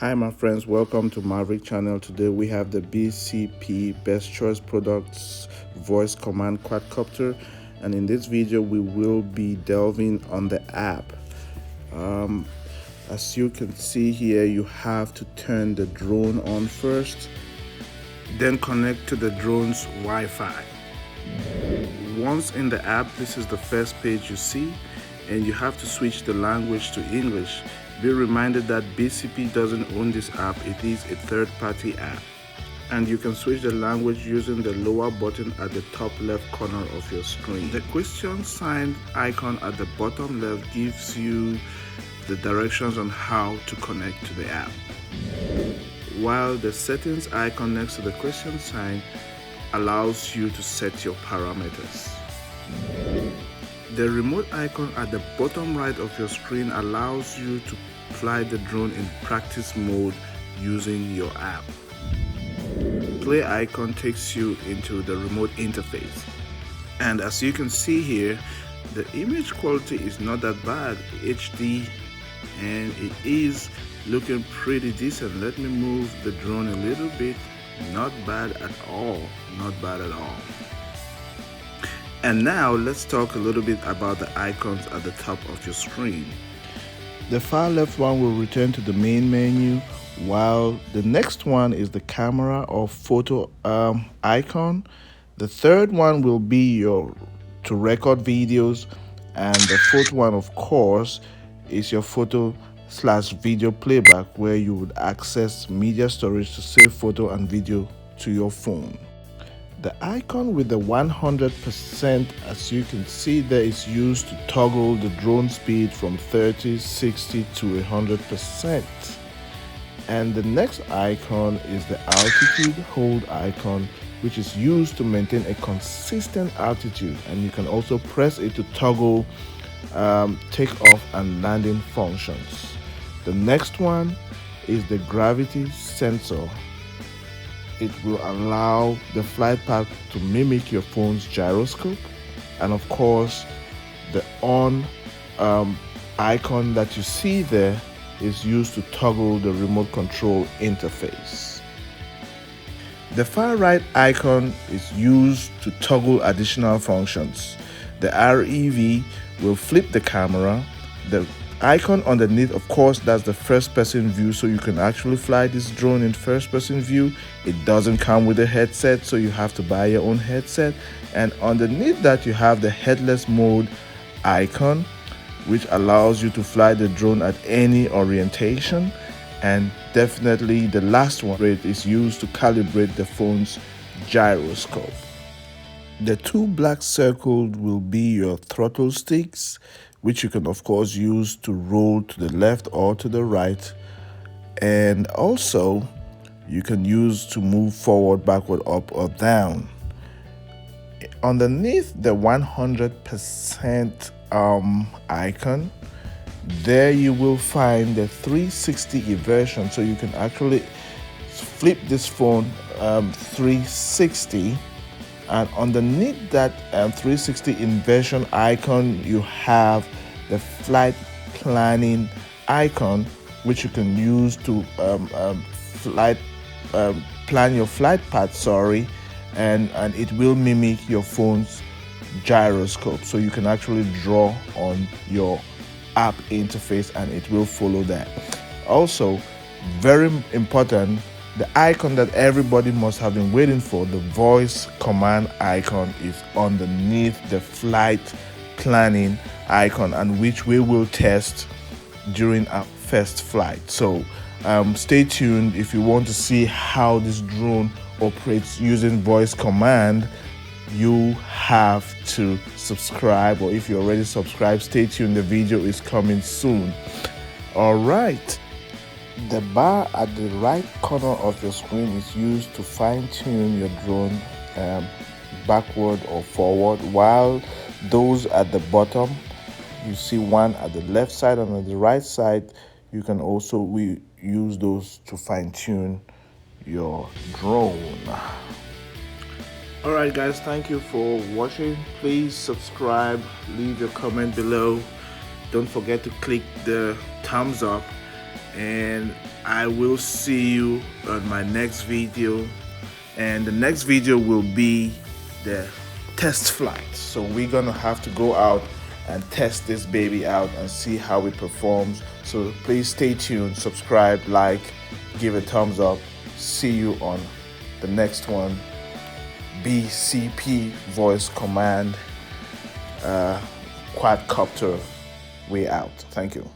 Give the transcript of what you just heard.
Hi my friends, welcome to Maverick channel. Today we have the BCP Best Choice Products voice command quadcopter, and in this video we will be delving on the app. As you can see here, you have to turn the drone on first, then connect to the drone's Wi-Fi. Once in the app, this is the first page you see, and you have to switch the language to English. Be reminded that BCP doesn't own this app, it is a third-party app. And you can switch the language using the lower button at the top left corner of your screen. The question sign icon at the bottom left gives you the directions on how to connect to the app, while the settings icon next to the question sign allows you to set your parameters. The remote icon at the bottom right of your screen allows you to fly the drone in practice mode using your app. Play icon takes you into the remote interface, and as you can see here, the image quality is not that bad, HD, and it is looking pretty decent. Let me move the drone a little bit. Not bad at all, not bad at all. And now let's talk a little bit about the icons at the top of your screen. The far left one will return to the main menu, while the next one is the camera or photo icon. The third one will be your to record videos, and the fourth one, of course, is your photo/video playback, where you would access media storage to save photo and video to your phone. The icon with the 100%, as you can see there, is used to toggle the drone speed from 30, 60 to 100%. And the next icon is the altitude hold icon, which is used to maintain a consistent altitude, and you can also press it to toggle takeoff and landing functions. The next one is the gravity sensor. It will allow the flight path to mimic your phone's gyroscope, and of course the on icon that you see there is used to toggle the remote control interface. The far right icon is used to toggle additional functions. The REV will flip the camera. The icon underneath, of course, that's the first person view, so you can actually fly this drone in first person view. It doesn't come with a headset, so you have to buy your own headset. And underneath that you have the headless mode icon, which allows you to fly the drone at any orientation. And definitely the last one is used to calibrate the phone's gyroscope. The two black circles will be your throttle sticks, which you can of course use to roll to the left or to the right, and also you can use to move forward, backward, up or down. Underneath the 100% icon, there you will find the 360 inversion, so you can actually flip this phone 360. And underneath that 360 inversion icon, you have the flight planning icon, which you can use to plan your flight path, and it will mimic your phone's gyroscope, so you can actually draw on your app interface and it will follow that. Also, very important, the icon that everybody must have been waiting for, the voice command icon, is underneath the flight planning icon, and which we will test during our first flight. So stay tuned if you want to see how this drone operates using voice command. You have to subscribe, or if you already subscribed, stay tuned, the video is coming soon. All right. The bar at the right corner of your screen is used to fine-tune your drone backward or forward, while those at the bottom, you see one at the left side and on the right side, you can also use those to fine-tune your drone. Alright guys, thank you for watching. Please subscribe, leave your comment below. Don't forget to click the thumbs up and I will see you on my next video. And the next video will be the test flight. So we're gonna have to go out and test this baby out and see how it performs. So please stay tuned, subscribe, like, give a thumbs up. See you on the next one. BCP voice command, quadcopter. Way out. Thank you.